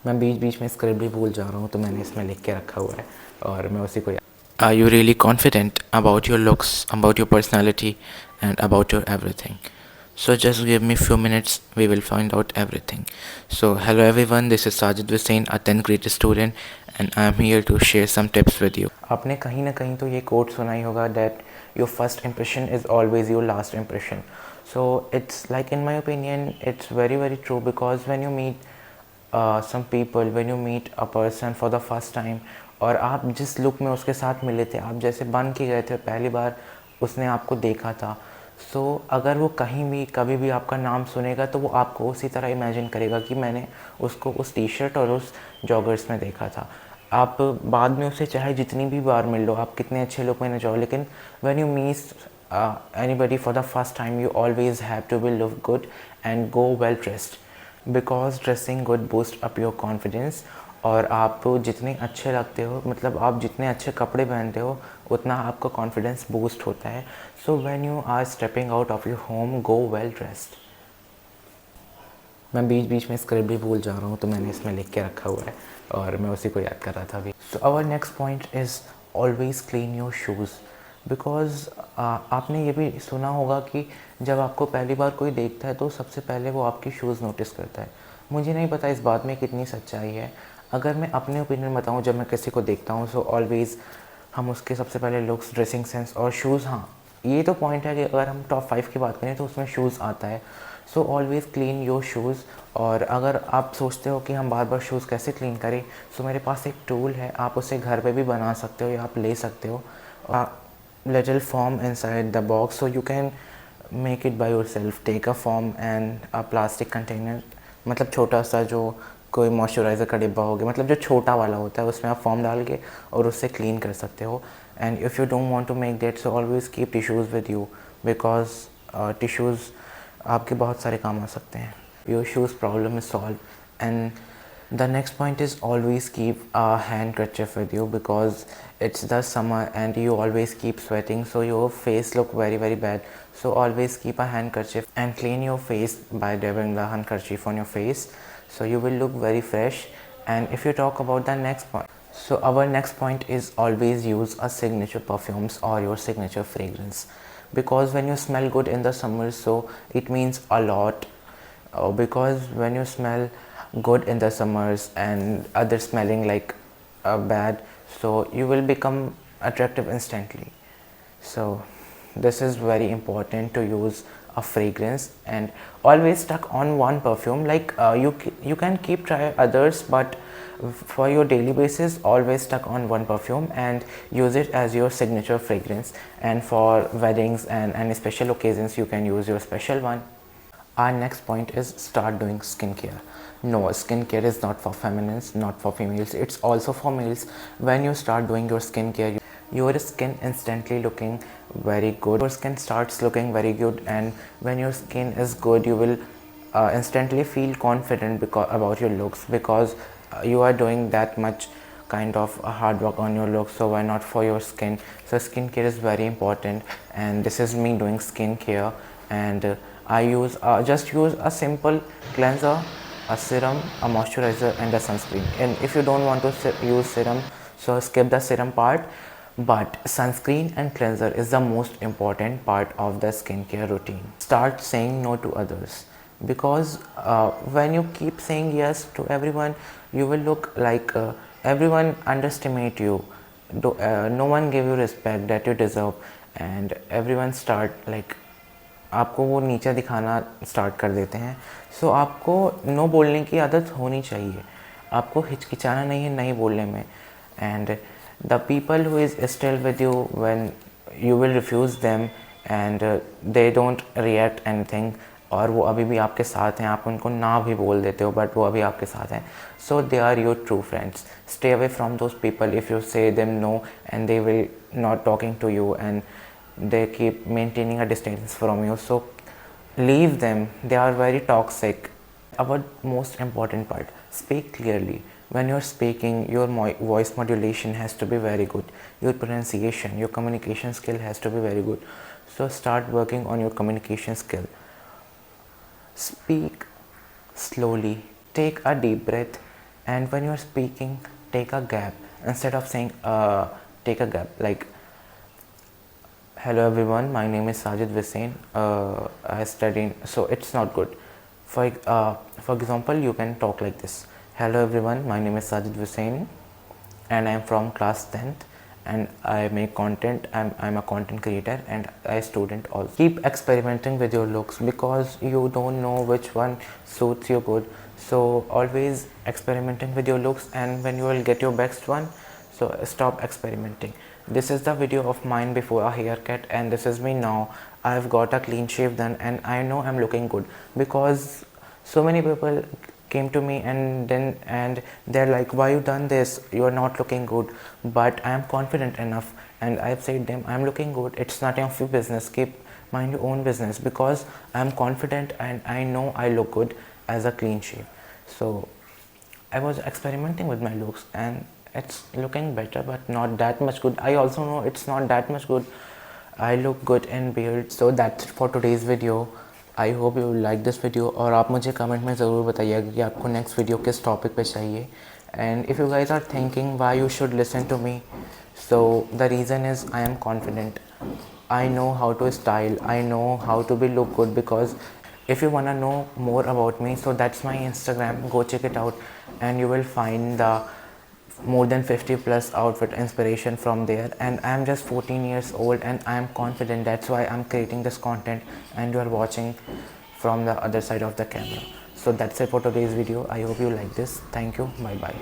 मैं बीच बीच में स्क्रिप्ट भी भूल जा रहा हूँ, तो मैंने इसमें लिख के रखा हुआ है और मैं उसी को Are you really confident about your looks, about your personality, and about your everything? So just give me few minutes, we will find out everything. So hello everyone, this is Sajid Hussain, a 10th grade student, and I am here to share some tips with you. आपने कहीं ना कहीं तो ये coat सुना ही होगा that your first impression is always your last impression. So it's like, in my opinion, it's very very true, because when you meet some people, when you meet a person for the first time, और आप जिस look में उसके साथ मिले थे, आप जैसे बन के गए थे पहली बार उसने आपको देखा था, सो अगर वो कहीं भी कभी भी आपका नाम सुनेगा तो वो आपको उसी तरह इमेजिन करेगा कि मैंने उसको उस टी शर्ट और उस जॉगर्स में देखा था. आप बाद में उसे चाहे जितनी भी बार मिल लो, आप कितने अच्छे लुक में न जाओ, लेकिन when you meet anybody for the first time, you always have to be look good and go well dressed, because dressing good boost up your confidence. और आप जितने अच्छे लगते हो, मतलब आप जितने अच्छे कपड़े पहनते हो, उतना आपका कॉन्फिडेंस बूस्ट होता है. So when you are stepping out of your home, go well dressed. मैं बीच बीच में स्क्रिप्ट भी भूल जा रहा हूँ, तो मैंने इसमें लिख के रखा हुआ है और मैं उसी को याद कर रहा था अभी. So our next point is always clean your shoes. Because आपने ये भी सुना होगा कि जब आपको पहली बार कोई देखता है तो सबसे पहले वो आपके शूज़ नोटिस करता है. मुझे नहीं पता इस बात में कितनी सच्चाई है. अगर मैं अपने ओपिनियन बताऊँ, जब मैं किसी को देखता हूँ, सो ऑलवेज़ हम उसके सबसे पहले लुक्स, ड्रेसिंग सेंस और शूज़. हाँ, ये तो पॉइंट है कि अगर हम टॉप 5 की बात करें तो उसमें शूज़ आता है. So always clean your shoes. और अगर आप सोचते हो कि हम बार बार शूज़ कैसे क्लीन करें, सो मेरे पास एक टूल है, आप उसे घर पे भी बना सकते हो या आप ले सकते हो. Little form inside the box, so you can make it by yourself. Take a foam and a plastic container, मतलब छोटा सा जो कोई मॉइस्चराइज़र का डिब्बा हो गया, मतलब जो छोटा वाला होता है, उसमें आप फॉर्म डाल के और उससे क्लीन कर सकते हो. And if you don't want to make that, so always keep tissues with you, because tissues आपके बहुत सारे काम आ सकते हैं. Your shoes problem is solve. And the next point is always keep a handkerchief with you, because it's the summer and you always keep sweating, so your face look very very bad. So always keep a handkerchief and clean your face by dabbing the handkerchief on your face, so you will look very fresh. And if you talk about the next point, so our next point is always use a signature perfumes or your signature fragrance, because when you smell good in the summer, so it means a lot. Because when you smell good in the summers and others smelling like bad, so you will become attractive instantly. So this is very important to use a fragrance and always stuck on one perfume. Like you can keep try others, but for your daily basis always stuck on one perfume and use it as your signature fragrance. And for weddings and any special occasions you can use your special one. Our next point is start doing skincare. No, skincare is not for feminines, not for females, it's also for males. When you start doing your skincare, your skin instantly looking very good. Your skin starts looking very good, and when your skin is good, you will instantly feel confident about your looks, because you are doing that much kind of hard work on your looks. So why not for your skin? So skincare is very important, and this is me doing skincare. And I just use a simple cleanser, a serum, a moisturizer and a sunscreen. And if you don't want to use serum, so skip the serum part. But sunscreen and cleanser is the most important part of the skincare routine. Start saying no to others, because when you keep saying yes to everyone, you will look like everyone underestimate you. No one give you respect that you deserve, and everyone start like आपको वो नीचे दिखाना start कर देते हैं. सो आपको no बोलने की आदत होनी चाहिए. आपको हिचकिचाना नहीं है नहीं बोलने में. And the people who is still with you when you will refuse them and they don't react anything, और वो अभी भी आपके साथ हैं, आप उनको ना भी बोल देते हो बट वो अभी आपके साथ हैं, so they are your true friends. Stay away from those people if you say them no and they will not talking to you and they keep maintaining a distance from you, so leave them. They are very toxic. Our most important part, speak clearly. When you're speaking, your voice modulation has to be very good, your pronunciation, your communication skill has to be very good. So start working on your communication skill. Speak slowly, take a deep breath and when you're speaking, take a gap instead of saying take a gap like, hello everyone, my name is Sajid Visain. I study, so it's not good. For example, you can talk like this: hello everyone, my name is Sajid Visain, and I'm from class 10th, and I make content. I'm a content creator and a student also. Keep experimenting with your looks because you don't know which one suits you good. So always experimenting with your looks, and when you will get your best one, so stop experimenting. This is the video of mine before a haircut, and this is me now. I've got a clean shave done and I know I'm looking good because so many people came to me and they're like, why you done this, you're not looking good. But I am confident enough and I've said them, I'm looking good, it's not of your business, keep mind your own business, because I'm confident and I know I look good as a clean shave. So I was experimenting with my looks and it's looking better but not that much good. I also know it's not that much good. I look good in beard. So that's for today's video. I hope you like this video, और आप मुझे comment में ज़रूर बताइएगा कि आपको next video किस topic पे चाहिए. And if you guys are thinking why you should listen to me, so the reason is I am confident. I know how to style, I know how to be look good, because if you wanna know more about me, so that's my Instagram, go check it out and you will find the more than 50 plus outfit inspiration from there. And I am just 14 years old and I am confident, that's why I'm creating this content and you are watching from the other side of the camera. So that's it for today's video. I hope you like this. Thank you. Bye bye.